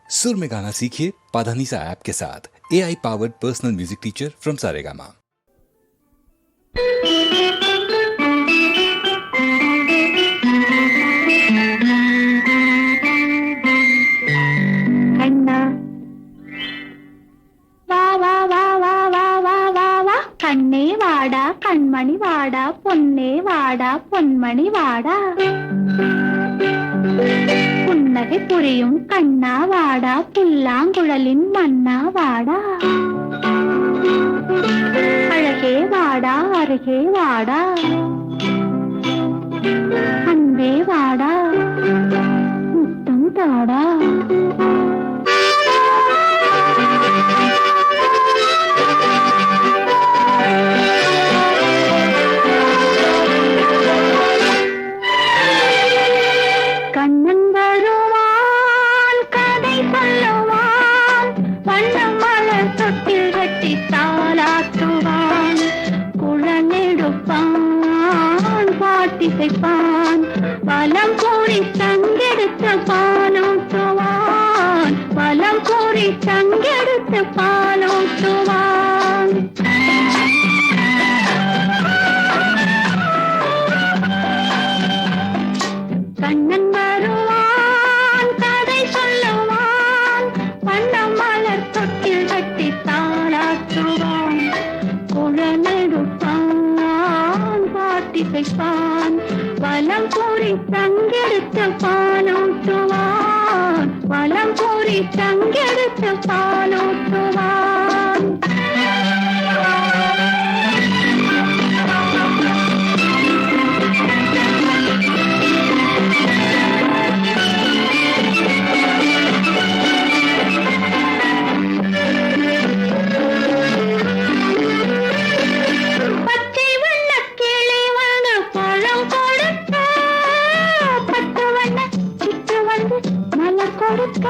सुर में गाना सीखिए पाधानीसा ऐप के साथ। AI powered personal music teacher from Saregama. கண்ணா வா வா வா வா வா வா வா வா கண்ணே வாடா கண்மணி வாடா பொன்னே வாடா பொன்மணி வாடா புன்னகை புரியும் கண்ணா வாடா புல்லாங்குழலின் மன்னா வாடா அழகே வாடா அருகே வாடா அன்பே வாடா முத்தம் தாடா கண்ணன் வருவான் கதை சொல்லுவான் வண்ணம் மலர் தொட்டில் கட்டி தாலாட்டுவான் குழலெடுப்பான் பாட்டிசைப்பான் பலம் கூறி சங்கெடுத்து பாலூட்டுவான் பலம் கூறி சங்கெடுத்து பாலூட்டுவான் கண்ணன் வருவான் கதை சொல்லுவான் வண்ணம் மலர் தொட்டில் கட்டி தாளாட்டுவான் குழலெடுப்பான் பாட்டிசைப்பான் வலம் கூறி சங்கெடுத்து பாலூட்டுவான் வலம் கூறி சங்கெடுத்து பாலூட்டுவான் பச்சை வண்ணக் கிளி வந்து பழம் கொடுக்க பட்டு வண்ண சிட்டு வந்து மலர் கொடுக்க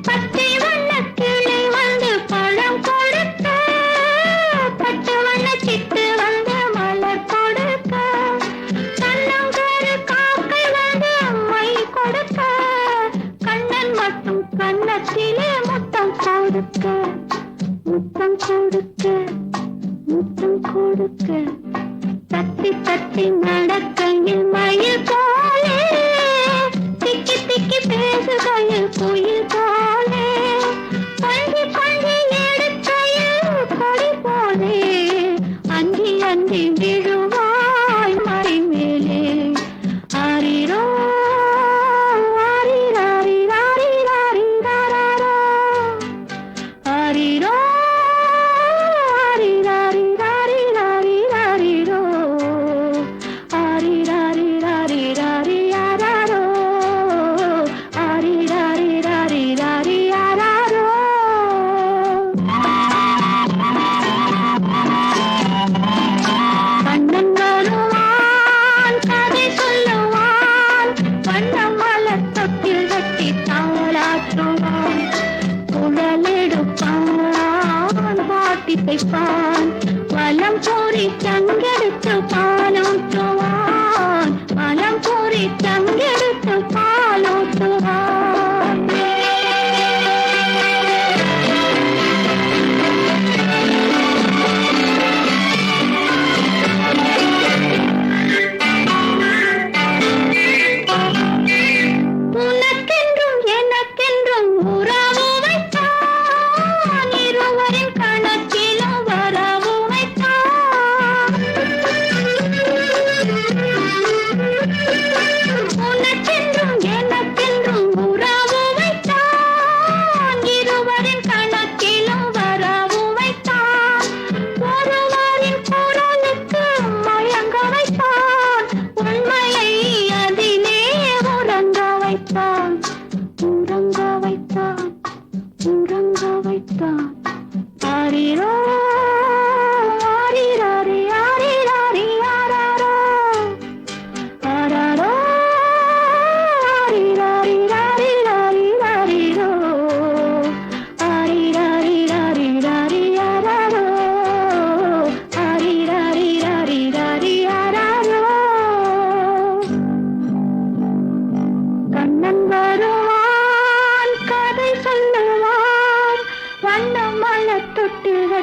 பச்சை வண்ணக் கிளி வந்து பழம் கொடுக்க பட்டு வண்ண சிட்டு வந்து மலர் கொடுக்க கண்ணங்கரு காக்கை வந்து அம்மை கொடுக்க கண்ணன் மட்டும் கண்ணத்திலே முத்தம் கொடுக்க முத்தம் கொடுக்க முத்தம் கொடுக்க தத்தி தத்தி நடக்கையில் மயில் போலே திக்கி திக்கி பேசுகையில் குயில் போலே பள்ளி பள்ளி எடுக்கையில் கொடி போலே அந்தி அந்தி விழுவாய் மலை மேலே ஆரிரோ ஆரிரோ ஆரிராரிராரிராரிராரிராரிரோ ஆரிராரிராரிராரிராரோ ஆரிராரிராரிராரிராரோ கண்ணன் வருவான் கதை சொல்லுவான் வண்ணம் மலர் தொட்டில் கட்டி தாளாட்டுவான் குழலெடுப்பான் பாட்டிசைப்பான் வலம் கூறி சங்கெடுத்து பாலூட்டுவான் வலம் கூறி சங்கெடுத்து பாலூட்டுவான் உனக்கென்றும் எனக்கென்றும் உறவு வைத்தான் இருவரின் கணக்கிலும் வரவு வைத்தான்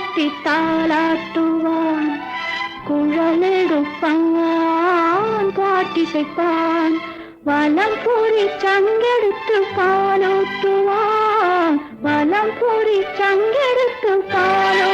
கட்டி தாளாட்டுவான், குழலெடுப்பான், பாட்டிசைப்பான், வலம் பூரி சங்கெடுத்து பாலூட்டுவான், வலம் பூரி சங்கெடுத்து பாலூட்டுவான்.